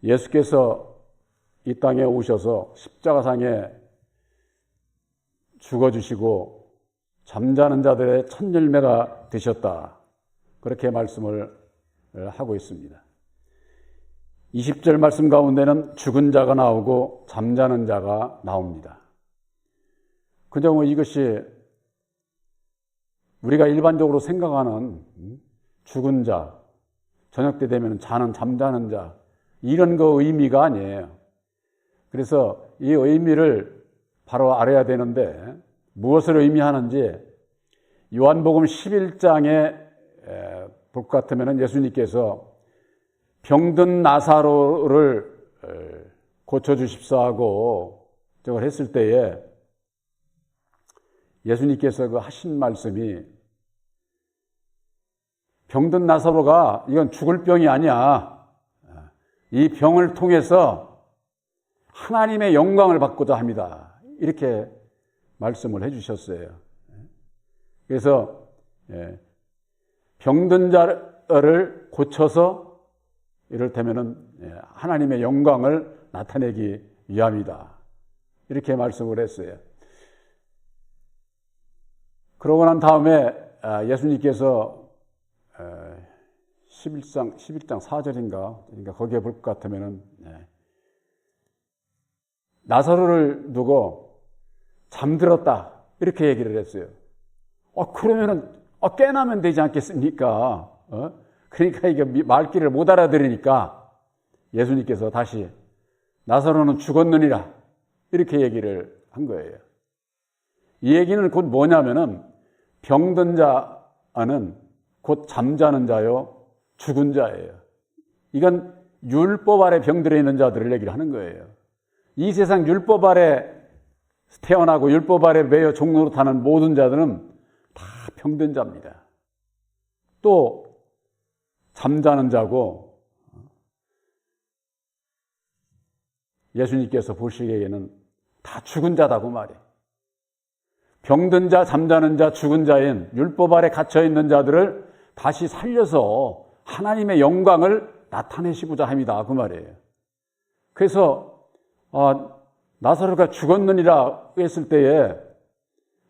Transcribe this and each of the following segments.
예수께서 이 땅에 오셔서 십자가상에 죽어주시고 잠자는 자들의 첫 열매가 되셨다. 그렇게 말씀을 하고 있습니다. 20절 말씀 가운데는 죽은 자가 나오고 잠자는 자가 나옵니다. 그저 이것이 우리가 일반적으로 생각하는 죽은 자, 저녁 때 되면 자는 잠자는 자, 이런 거 의미가 아니에요. 그래서 이 의미를 바로 알아야 되는데 무엇을 의미하는지 요한복음 11장에 볼 것 같으면 예수님께서 병든 나사로를 고쳐주십사 하고 저걸 했을 때에 예수님께서 그 하신 말씀이 병든 나사로가 이건 죽을 병이 아니야. 이 병을 통해서 하나님의 영광을 받고자 합니다. 이렇게 말씀을 해주셨어요. 그래서 병든 자를 고쳐서 이를테면은 하나님의 영광을 나타내기 위함이다. 이렇게 말씀을 했어요. 그러고 난 다음에 예수님께서 11장 4절인가 그러니까 거기에 볼 것 같으면은 나사로를 두고 잠들었다 이렇게 얘기를 했어요. 그러면은 깨나면 되지 않겠습니까? 그러니까 이게 말귀를 못 알아들으니까 예수님께서 다시 나사로는 죽었느니라 이렇게 얘기를 한 거예요. 이 얘기는 곧 뭐냐면은 병든 자는 곧 잠자는 자요 죽은 자예요. 이건 율법 아래 병들어 있는 자들을 얘기를 하는 거예요. 이 세상 율법 아래 태어나고 율법 아래 매여 종노릇하는 모든 자들은 다 병든 자입니다. 또 잠자는 자고 예수님께서 보시기에는 다 죽은 자다고 말이에요. 병든 자, 잠자는 자, 죽은 자인 율법 아래 갇혀있는 자들을 다시 살려서 하나님의 영광을 나타내시고자 합니다. 그 말이에요. 그래서 나사로가 죽었느니라 했을 때에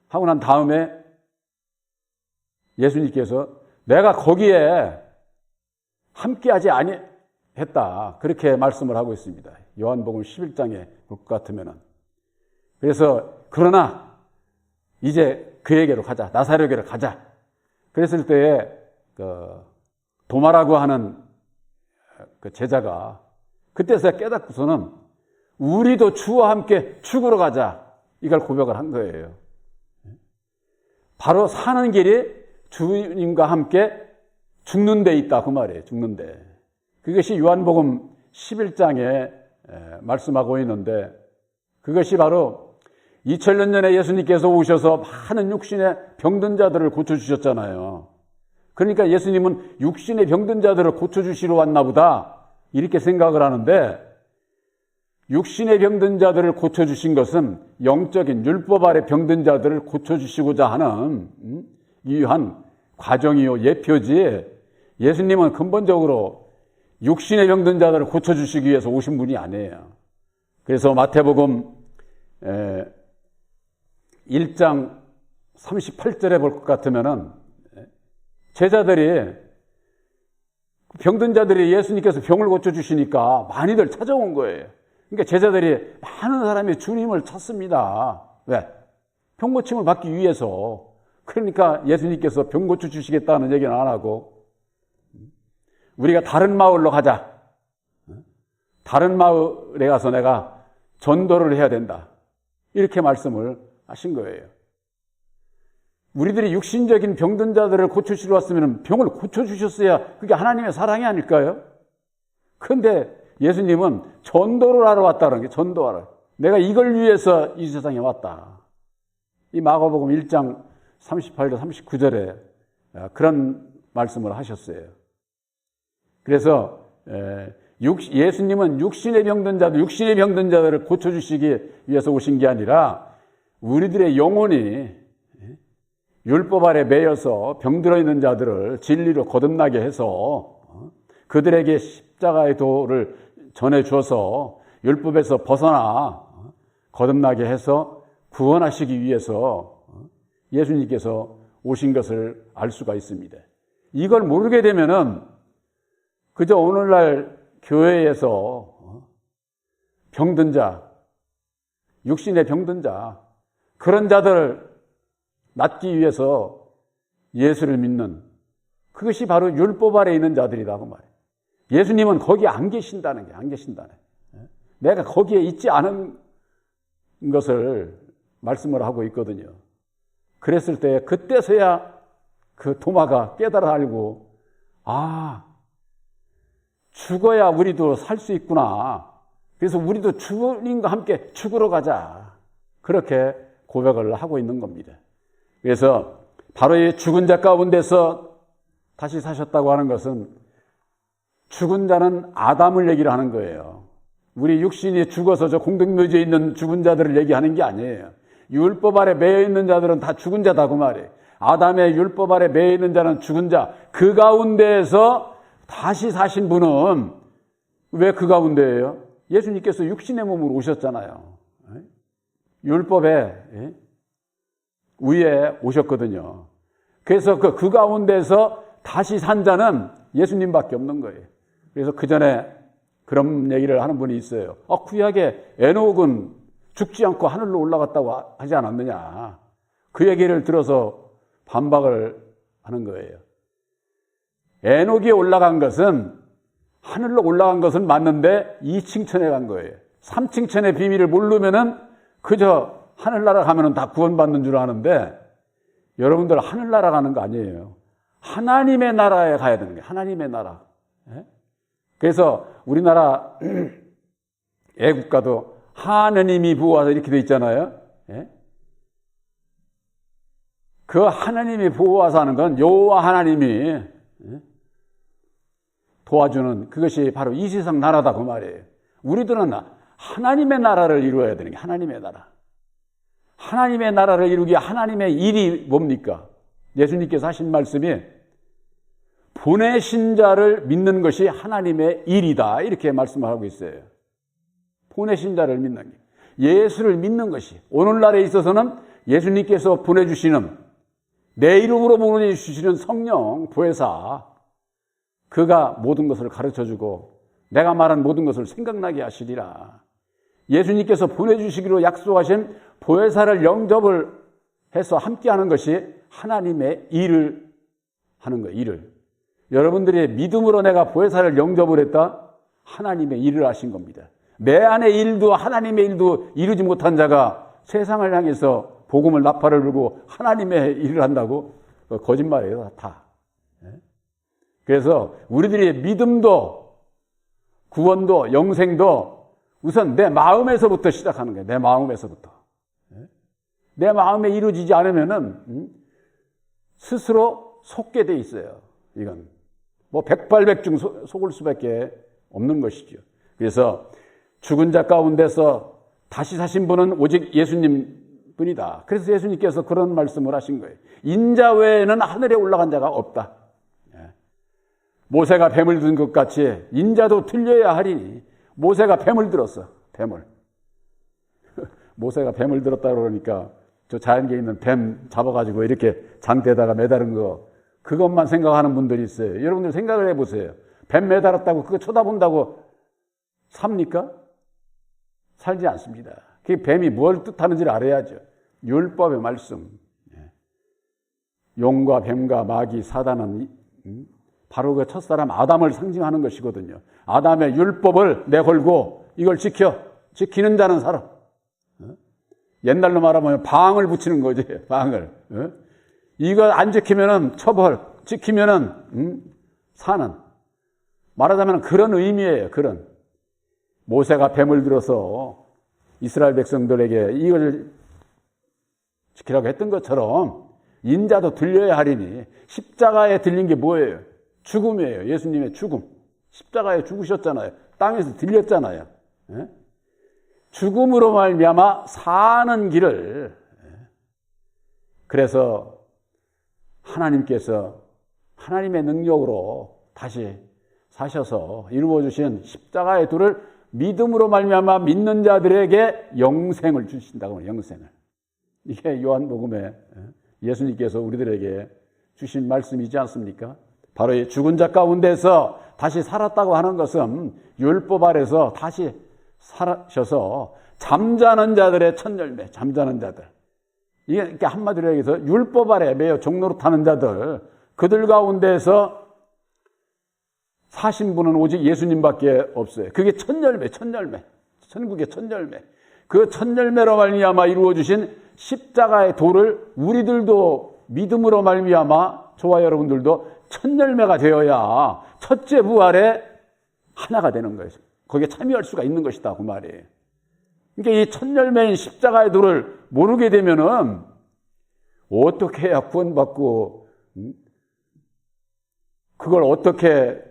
하고 난 다음에 예수님께서 내가 거기에 함께하지 아니했다. 그렇게 말씀을 하고 있습니다. 요한복음 11장에 볼 것 같으면은. 그래서 그러나 이제 그에게로 가자. 나사로에게로 가자. 그랬을 때에 도마라고 하는 그 제자가 그때서 깨닫고서는 우리도 주와 함께 죽으러 가자. 이걸 고백을 한 거예요. 바로 사는 길이 주님과 함께 죽는 데 있다. 그 말이에요. 죽는 데. 그것이 요한복음 11장에 말씀하고 있는데 그것이 바로 2000년 전에 예수님께서 오셔서 많은 육신의 병든 자들을 고쳐주셨잖아요. 그러니까 예수님은 육신의 병든 자들을 고쳐주시러 왔나 보다 이렇게 생각을 하는데 육신의 병든 자들을 고쳐주신 것은 영적인 율법 아래 병든 자들을 고쳐주시고자 하는 유한 과정이요 예표지 예수님은 근본적으로 육신의 병든 자들을 고쳐주시기 위해서 오신 분이 아니에요. 그래서 마태복음 1장 38절에 볼 것 같으면은 제자들이 병든 자들이 예수님께서 병을 고쳐주시니까 많이들 찾아온 거예요. 그러니까 제자들이 많은 사람이 주님을 찾습니다. 왜? 병 고침을 받기 위해서. 그러니까 예수님께서 병 고쳐주시겠다는 얘기는 안 하고 우리가 다른 마을로 가자. 다른 마을에 가서 내가 전도를 해야 된다. 이렇게 말씀을 하신 거예요. 우리들이 육신적인 병든 자들을 고쳐주시러 왔으면 병을 고쳐주셨어야 그게 하나님의 사랑이 아닐까요? 그런데 예수님은 전도를 하러 왔다는 게 전도하러. 내가 이걸 위해서 이 세상에 왔다. 이 마가복음 1장 38절 39절에 그런 말씀을 하셨어요. 그래서 예수님은 육신의 병든 자들을 고쳐주시기 위해서 오신 게 아니라 우리들의 영혼이 율법 아래 매여서 병들어 있는 자들을 진리로 거듭나게 해서 그들에게 십자가의 도를 전해주어서 율법에서 벗어나 거듭나게 해서 구원하시기 위해서 예수님께서 오신 것을 알 수가 있습니다. 이걸 모르게 되면은 그저 오늘날 교회에서 병든 자, 육신의 병든 자, 그런 자들 낫기 위해서 예수를 믿는, 그것이 바로 율법 아래 있는 자들이다 그 말이에요. 예수님은 거기 안 계신다는 게, 안 계신다네. 내가 거기에 있지 않은 것을 말씀을 하고 있거든요. 그랬을 때 그때서야 그 도마가 깨달아 알고, 아, 죽어야 우리도 살 수 있구나. 그래서 우리도 주님과 함께 죽으러 가자. 그렇게 고백을 하고 있는 겁니다. 그래서 바로 이 죽은 자 가운데서 다시 사셨다고 하는 것은, 죽은 자는 아담을 얘기를 하는 거예요. 우리 육신이 죽어서 저 공동묘지에 있는 죽은 자들을 얘기하는 게 아니에요. 율법 아래 매여 있는 자들은 다 죽은 자다 그 말이에요. 아담의 율법 아래 매여 있는 자는 죽은 자. 그 가운데에서 다시 사신 분은 왜 그 가운데예요? 예수님께서 육신의 몸으로 오셨잖아요. 율법의 위에 오셨거든요. 그래서 그 가운데서 다시 산 자는 예수님밖에 없는 거예요. 그래서 그 전에 그런 얘기를 하는 분이 있어요. 구약에 에녹은 죽지 않고 하늘로 올라갔다고 하지 않았느냐. 그 얘기를 들어서 반박을 하는 거예요. 에녹이 올라간 것은, 하늘로 올라간 것은 맞는데 2층천에 간 거예요. 3층천의 비밀을 모르면은 그저 하늘나라 가면은 다 구원받는 줄 아는데, 여러분들 하늘나라 가는 거 아니에요. 하나님의 나라에 가야 되는 거예요. 하나님의 나라. 그래서 우리나라 애국가도 하느님이 보호하사 이렇게 돼 있잖아요. 그 하나님이 보호하사 하는 건 여호와 하나님이 도와주는, 그것이 바로 이 세상 나라다 그 말이에요. 우리들은 하나님의 나라를 이루어야 되는 게, 하나님의 나라. 하나님의 나라를 이루기 위해 하나님의 일이 뭡니까? 예수님께서 하신 말씀이 보내신 자를 믿는 것이 하나님의 일이다, 이렇게 말씀을 하고 있어요. 보내신 자를 믿는 게, 예수를 믿는 것이, 오늘날에 있어서는 예수님께서 보내주시는, 내 이름으로 보내주시는 성령 보혜사, 그가 모든 것을 가르쳐주고 내가 말한 모든 것을 생각나게 하시리라. 예수님께서 보내주시기로 약속하신 보혜사를 영접을 해서 함께하는 것이 하나님의 일을 하는 거예요. 일을. 여러분들이 믿음으로 내가 보혜사를 영접을 했다? 하나님의 일을 하신 겁니다. 내 안의 일도 하나님의 일도 이루지 못한 자가 세상을 향해서 복음을 나팔을 불고 하나님의 일을 한다고? 거짓말이에요, 다. 그래서 우리들의 믿음도 구원도 영생도 우선 내 마음에서부터 시작하는 거예요. 내 마음에서부터. 내 마음에 이루어지지 않으면은 스스로 속게 돼 있어요. 이건 뭐 백발백중 속을 수밖에 없는 것이죠. 그래서 죽은 자 가운데서 다시 사신 분은 오직 예수님 뿐이다. 그래서 예수님께서 그런 말씀을 하신 거예요. 인자 외에는 하늘에 올라간 자가 없다. 모세가 뱀을 든 것 같이 인자도 틀려야 하리니. 모세가 뱀을 들었어. 뱀을. 모세가 뱀을 들었다 그러니까 저 자연계에 있는 뱀 잡아가지고 이렇게 장대에다가 매다른 거, 그것만 생각하는 분들이 있어요. 여러분들 생각을 해보세요. 뱀 매달았다고 그거 쳐다본다고 삽니까? 살지 않습니다. 그 뱀이 뭘 뜻하는지를 알아야죠. 율법의 말씀. 용과 뱀과 마귀, 사단은 바로 그 첫사람 아담을 상징하는 것이거든요. 아담의 율법을 내걸고 이걸 지키는 자는 살아. 옛날로 말하면 방을 붙이는 거지, 방을. 이거 안 지키면은 처벌, 지키면은 사는. 말하자면 그런 의미예요, 그런. 모세가 뱀을 들어서 이스라엘 백성들에게 이걸 지키라고 했던 것처럼 인자도 들려야 하리니. 십자가에 들린 게 뭐예요? 죽음이에요. 예수님의 죽음. 십자가에 죽으셨잖아요. 땅에서 들렸잖아요. 죽음으로 말미암아 사는 길을. 그래서 하나님께서 하나님의 능력으로 다시 사셔서 이루어 주신 십자가의 도를 믿음으로 말미암아 믿는 자들에게 영생을 주신다고 해요. 영생을. 이게 요한복음에 예수님께서 우리들에게 주신 말씀이지 않습니까? 바로 이 죽은 자 가운데서 다시 살았다고 하는 것은 율법 아래서 다시 살아셔서 잠자는 자들의 첫 열매, 잠자는 자들. 이게 한마디로 얘기해서 율법 아래 매여 종로로 타는 자들, 그들 가운데서 사신 분은 오직 예수님밖에 없어요. 그게 첫 열매, 첫 열매. 천국의 첫 열매. 그 첫 열매로 말미암아 이루어 주신 십자가의 도를 우리들도 믿음으로 말미암아 저와 여러분들도 첫 열매가 되어야 첫째 부활에 하나가 되는 거예요. 거기에 참여할 수가 있는 것이다 그 말이에요. 그러니까 이 첫 열매인 십자가의 도를 모르게 되면은 어떻게 해야 구원받고 그걸 어떻게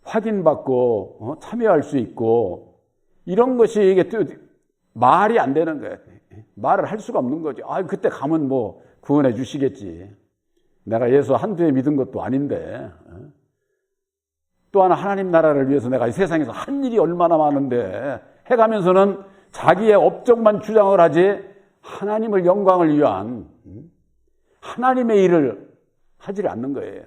확인받고 참여할 수 있고 이런 것이 이게 또 말이 안 되는 거예요. 말을 할 수가 없는 거죠. 아, 그때 가면 뭐 구원해 주시겠지. 내가 예수 한두 해 믿은 것도 아닌데. 또 하나 하나님 나라를 위해서 내가 이 세상에서 한 일이 얼마나 많은데 해가면서는 자기의 업적만 주장을 하지 하나님을 영광을 위한 하나님의 일을 하지 않는 거예요.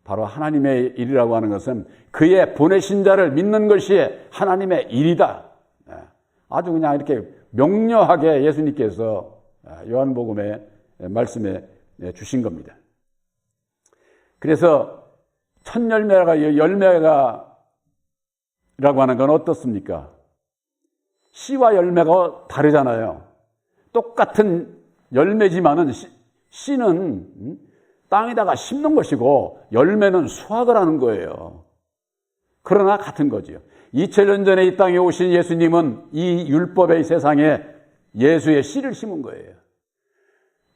바로 하나님의 일이라고 하는 것은 그의 보내신 자를 믿는 것이 하나님의 일이다. 아주 그냥 이렇게 명료하게 예수님께서 요한복음의 말씀에 주신 겁니다. 그래서 첫 열매가 라고 하는 건 어떻습니까? 씨와 열매가 다르잖아요. 똑같은 열매지만은 씨는 땅에다가 심는 것이고 열매는 수확을 하는 거예요. 그러나 같은 거지요. 2000년 전에 이 땅에 오신 예수님은 이 율법의 세상에 예수의 씨를 심은 거예요.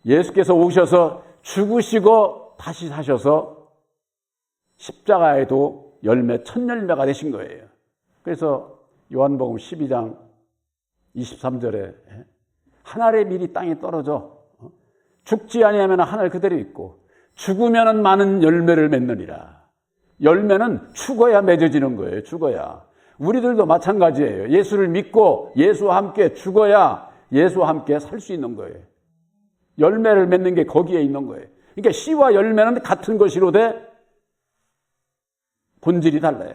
예수께서 오셔서 죽으시고 다시 사셔서 십자가에도 열매, 첫 열매가 되신 거예요. 그래서 요한복음 12장 23절에 하늘의 밀이 땅에 떨어져 죽지 아니하면 하늘 그대로 있고 죽으면 많은 열매를 맺느니라. 열매는 죽어야 맺어지는 거예요. 죽어야. 우리들도 마찬가지예요. 예수를 믿고 예수와 함께 죽어야 예수와 함께 살 수 있는 거예요. 열매를 맺는 게 거기에 있는 거예요. 그러니까 씨와 열매는 같은 것이로되 본질이 달라요.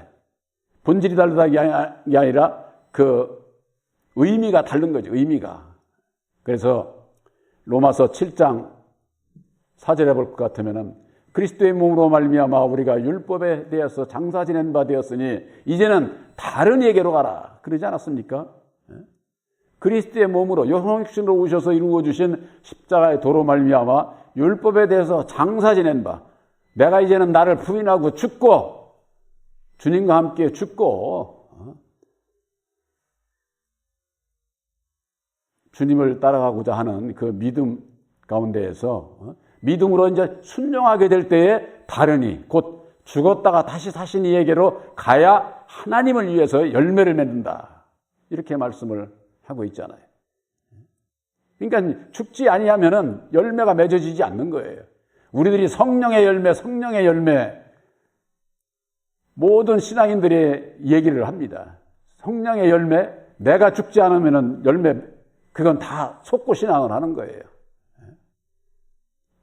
본질이 다르다는 게 아니라 그 의미가 다른 거죠. 의미가. 그래서 로마서 7장 4절에 볼 것 같으면은 그리스도의 몸으로 말미암아 우리가 율법에 대해서 장사 지낸 바 되었으니 이제는 다른 예계로 가라. 그러지 않았습니까? 그리스도의 몸으로 형식으로 오셔서 이루어 주신 십자가의 도로 말미암아 율법에 대해서 장사 지낸 바 내가 이제는 나를 부인하고 죽고 주님과 함께 죽고 주님을 따라가고자 하는 그 믿음 가운데에서 믿음으로 이제 순종하게 될 때에 다르니 곧 죽었다가 다시 사신 이에게로 가야 하나님을 위해서 열매를 맺는다. 이렇게 말씀을 하고 있잖아요. 그러니까 죽지 아니하면은 열매가 맺어지지 않는 거예요. 우리들이 성령의 열매 모든 신앙인들이 얘기를 합니다. 성령의 열매, 내가 죽지 않으면은 열매, 그건 다 속고 신앙을 하는 거예요.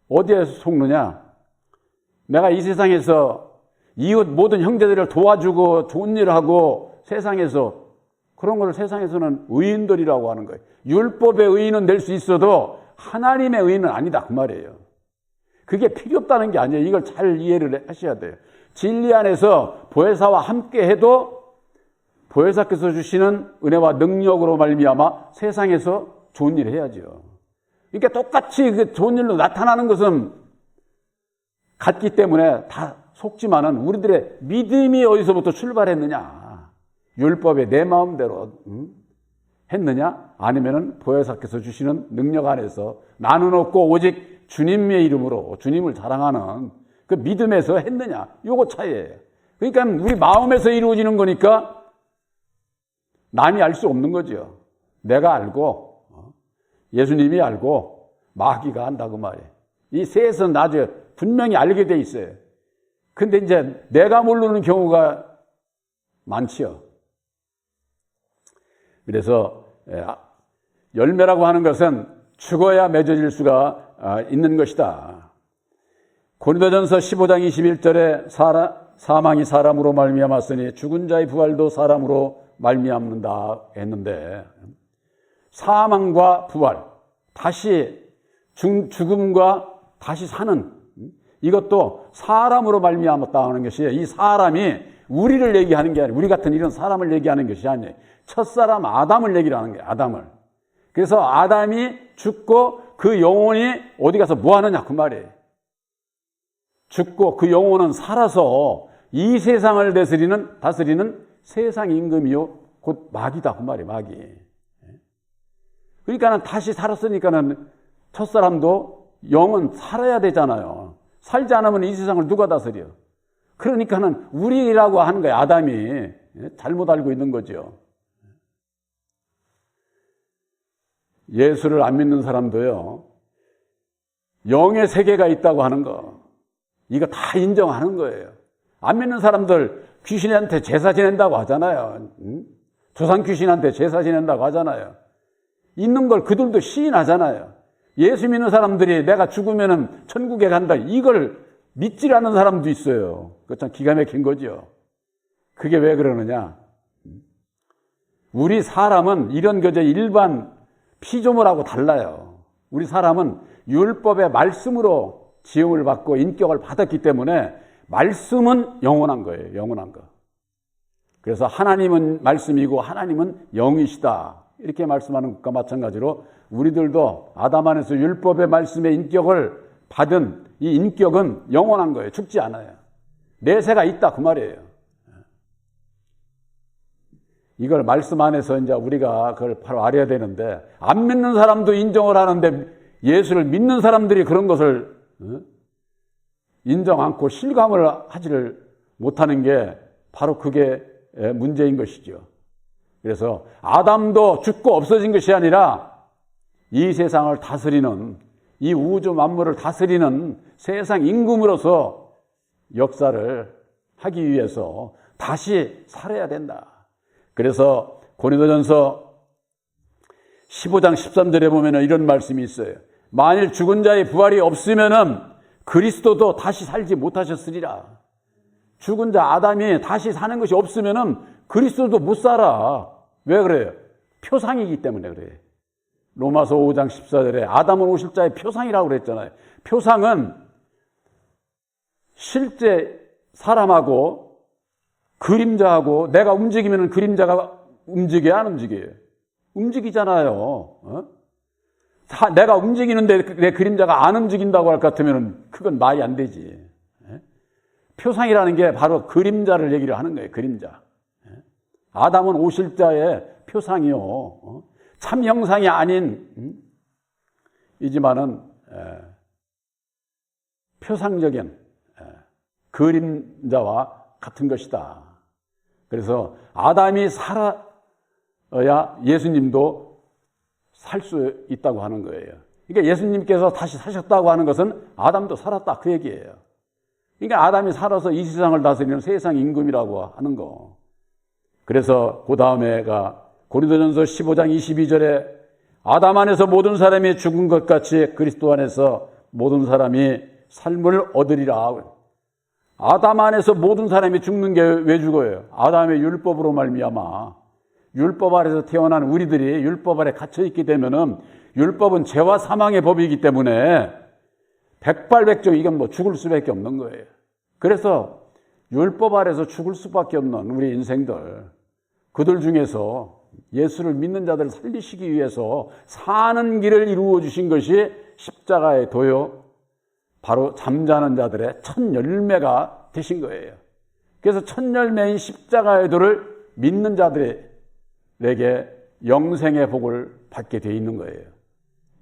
어디에서 속느냐? 내가 이 세상에서 이웃 모든 형제들을 도와주고 좋은 일을 하고 세상에서 그런 걸 세상에서는 의인들이라고 하는 거예요. 율법의 의인은 될 수 있어도 하나님의 의인은 아니다 그 말이에요. 그게 필요 없다는 게 아니에요. 이걸 잘 이해를 하셔야 돼요. 진리 안에서 보혜사와 함께 해도 보혜사께서 주시는 은혜와 능력으로 말미암아 세상에서 좋은 일을 해야죠. 그러니까 똑같이 그 좋은 일로 나타나는 것은 같기 때문에 다 속지만은 우리들의 믿음이 어디서부터 출발했느냐? 율법에 내 마음대로 했느냐? 아니면은 보혜사께서 주시는 능력 안에서 나는 없고 오직 주님의 이름으로 주님을 자랑하는 그 믿음에서 했느냐? 요거 차이예요. 그러니까 우리 마음에서 이루어지는 거니까 남이 알 수 없는 거죠. 내가 알고 예수님이 알고 마귀가 안다고 말이에요. 이 셋은 아주 분명히 알게 돼 있어요. 근데 이제 내가 모르는 경우가 많지요. 그래서 열매라고 하는 것은 죽어야 맺어질 수가 있는 것이다. 고린도전서 15장 21절에 사망이 사람으로 말미암았으니 죽은 자의 부활도 사람으로 말미암는다 했는데, 사망과 부활, 다시 죽음과 다시 사는, 이것도 사람으로 말미암았다 하는 것이, 이 사람이 우리를 얘기하는 게 아니라, 우리 같은 이런 사람을 얘기하는 것이 아니에요. 첫사람 아담을 얘기하는 거예요. 아담을. 그래서 아담이 죽고 그 영혼이 어디 가서 뭐 하느냐 그 말이에요. 죽고 그 영혼은 살아서 이 세상을 다스리는 세상 임금이요 곧 마귀다 그 말이에요. 마귀. 그러니까는 다시 살았으니까는 첫사람도 영은 살아야 되잖아요. 살지 않으면 이 세상을 누가 다스려? 그러니까는 우리라고 하는 거예요. 아담이 잘못 알고 있는 거죠. 예수를 안 믿는 사람도요, 영의 세계가 있다고 하는 거, 이거 다 인정하는 거예요. 안 믿는 사람들 귀신한테 제사 지낸다고 하잖아요. 조상 귀신한테 제사 지낸다고 하잖아요. 있는 걸 그들도 시인하잖아요. 예수 믿는 사람들이 내가 죽으면은 천국에 간다, 이걸 믿지 않는 사람도 있어요. 그거 참 기가 막힌 거죠. 그게 왜 그러느냐? 우리 사람은 이런 거저 일반 피조물하고 달라요. 우리 사람은 율법의 말씀으로 지음을 받고 인격을 받았기 때문에 말씀은 영원한 거예요. 영원한 거. 그래서 하나님은 말씀이고 하나님은 영이시다, 이렇게 말씀하는 것과 마찬가지로 우리들도 아담 안에서 율법의 말씀의 인격을 받은 이 인격은 영원한 거예요. 죽지 않아요. 내세가 있다 그 말이에요. 이걸 말씀 안에서 이제 우리가 그걸 바로 알아야 되는데, 안 믿는 사람도 인정을 하는데 예수를 믿는 사람들이 그런 것을 인정 않고 실감을 하지를 못하는 게 바로 그게 문제인 것이죠. 그래서 아담도 죽고 없어진 것이 아니라 이 세상을 다스리는, 이 우주 만물을 다스리는 세상 임금으로서 역사를 하기 위해서 다시 살아야 된다. 그래서 고린도전서 15장 13절에 보면 이런 말씀이 있어요. 만일 죽은 자의 부활이 없으면은 그리스도도 다시 살지 못하셨으리라. 죽은 자 아담이 다시 사는 것이 없으면은 그리스도도 못 살아. 왜 그래요? 표상이기 때문에 그래요. 로마서 5장 14절에 아담은 오실 자의 표상이라고 그랬잖아요. 표상은 실제 사람하고 그림자하고, 내가 움직이면 그림자가 움직여야 안 움직여요? 움직이잖아요. 내가 움직이는데 내 그림자가 안 움직인다고 할 것 같으면 그건 말이 안 되지. 표상이라는 게 바로 그림자를 얘기를 하는 거예요. 그림자. 아담은 오실 자의 표상이요, 참 형상이 아닌 이지만은 표상적인 그림자와 같은 것이다. 그래서 아담이 살아야 예수님도 살 수 있다고 하는 거예요. 그러니까 예수님께서 다시 사셨다고 하는 것은 아담도 살았다 그 얘기예요. 그러니까 아담이 살아서 이 세상을 다스리는 세상 임금이라고 하는 거. 그래서 그 다음에가 고린도전서 15장 22절에 아담 안에서 모든 사람이 죽은 것 같이 그리스도 안에서 모든 사람이 삶을 얻으리라. 아담 안에서 모든 사람이 죽는 게 왜 죽어요? 아담의 율법으로 말미암아. 율법 아래서 태어난 우리들이 율법 아래 갇혀있게 되면은, 율법은 죄와 사망의 법이기 때문에 백발백중 이건 뭐 죽을 수밖에 없는 거예요. 그래서 율법 아래서 죽을 수밖에 없는 우리 인생들, 그들 중에서 예수를 믿는 자들을 살리시기 위해서 사는 길을 이루어 주신 것이 십자가의 도요, 바로 잠자는 자들의 첫 열매가 되신 거예요. 그래서 첫 열매인 십자가의 도를 믿는 자들에게 영생의 복을 받게 돼 있는 거예요.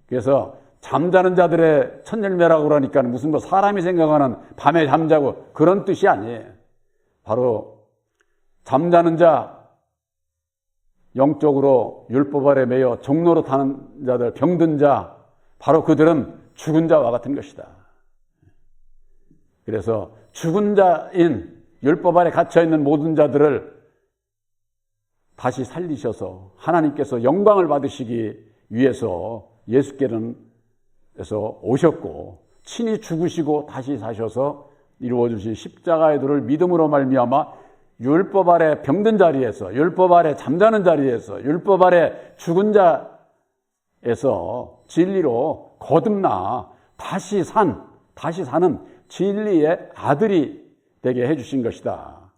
그래서 잠자는 자들의 첫 열매라고 그러니까 무슨 뭐 사람이 생각하는 밤에 잠자고 그런 뜻이 아니에요. 바로 잠자는 자, 영적으로 율법 아래 매여 종로로 타는 자들, 병든 자, 바로 그들은 죽은 자와 같은 것이다. 그래서 죽은 자인 율법 아래 갇혀있는 모든 자들을 다시 살리셔서 하나님께서 영광을 받으시기 위해서 예수께서 오셨고 친히 죽으시고 다시 사셔서 이루어주신 십자가의 도를 믿음으로 말미암아 율법 아래 병든 자리에서, 율법 아래 잠자는 자리에서, 율법 아래 죽은 자에서 진리로 거듭나 다시 사는 진리의 아들이 되게 해주신 것이다.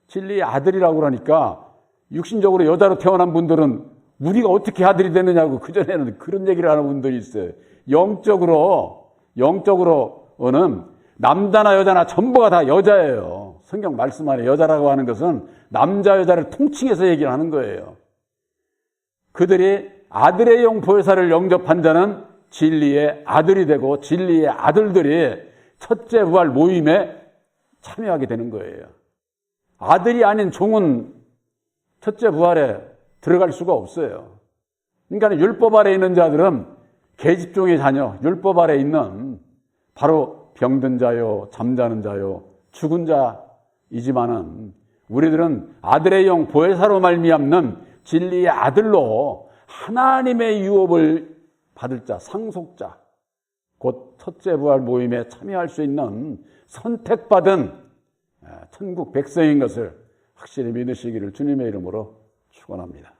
진리의 아들이라고 그러니까 육신적으로 여자로 태어난 분들은 우리가 어떻게 아들이 되느냐고 그전에는 그런 얘기를 하는 분들이 있어요. 영적으로는 남자나 여자나 전부가 다 여자예요. 성경 말씀 안에 여자라고 하는 것은 남자 여자를 통칭해서 얘기를 하는 거예요. 그들이 아들의 영 보혜사를 영접한 자는 진리의 아들이 되고 진리의 아들들이 첫째 부활 모임에 참여하게 되는 거예요. 아들이 아닌 종은 첫째 부활에 들어갈 수가 없어요. 그러니까 율법 아래 있는 자들은 계집종의 자녀, 율법 아래 있는 바로 병든 자요, 잠자는 자요, 죽은 자이지만은 우리들은 아들의 영 보혜사로 말미암는 진리의 아들로 하나님의 유업을 받을 자, 상속자, 곧 첫째 부활 모임에 참여할 수 있는 선택받은 천국 백성인 것을 확실히 믿으시기를 주님의 이름으로 축원합니다.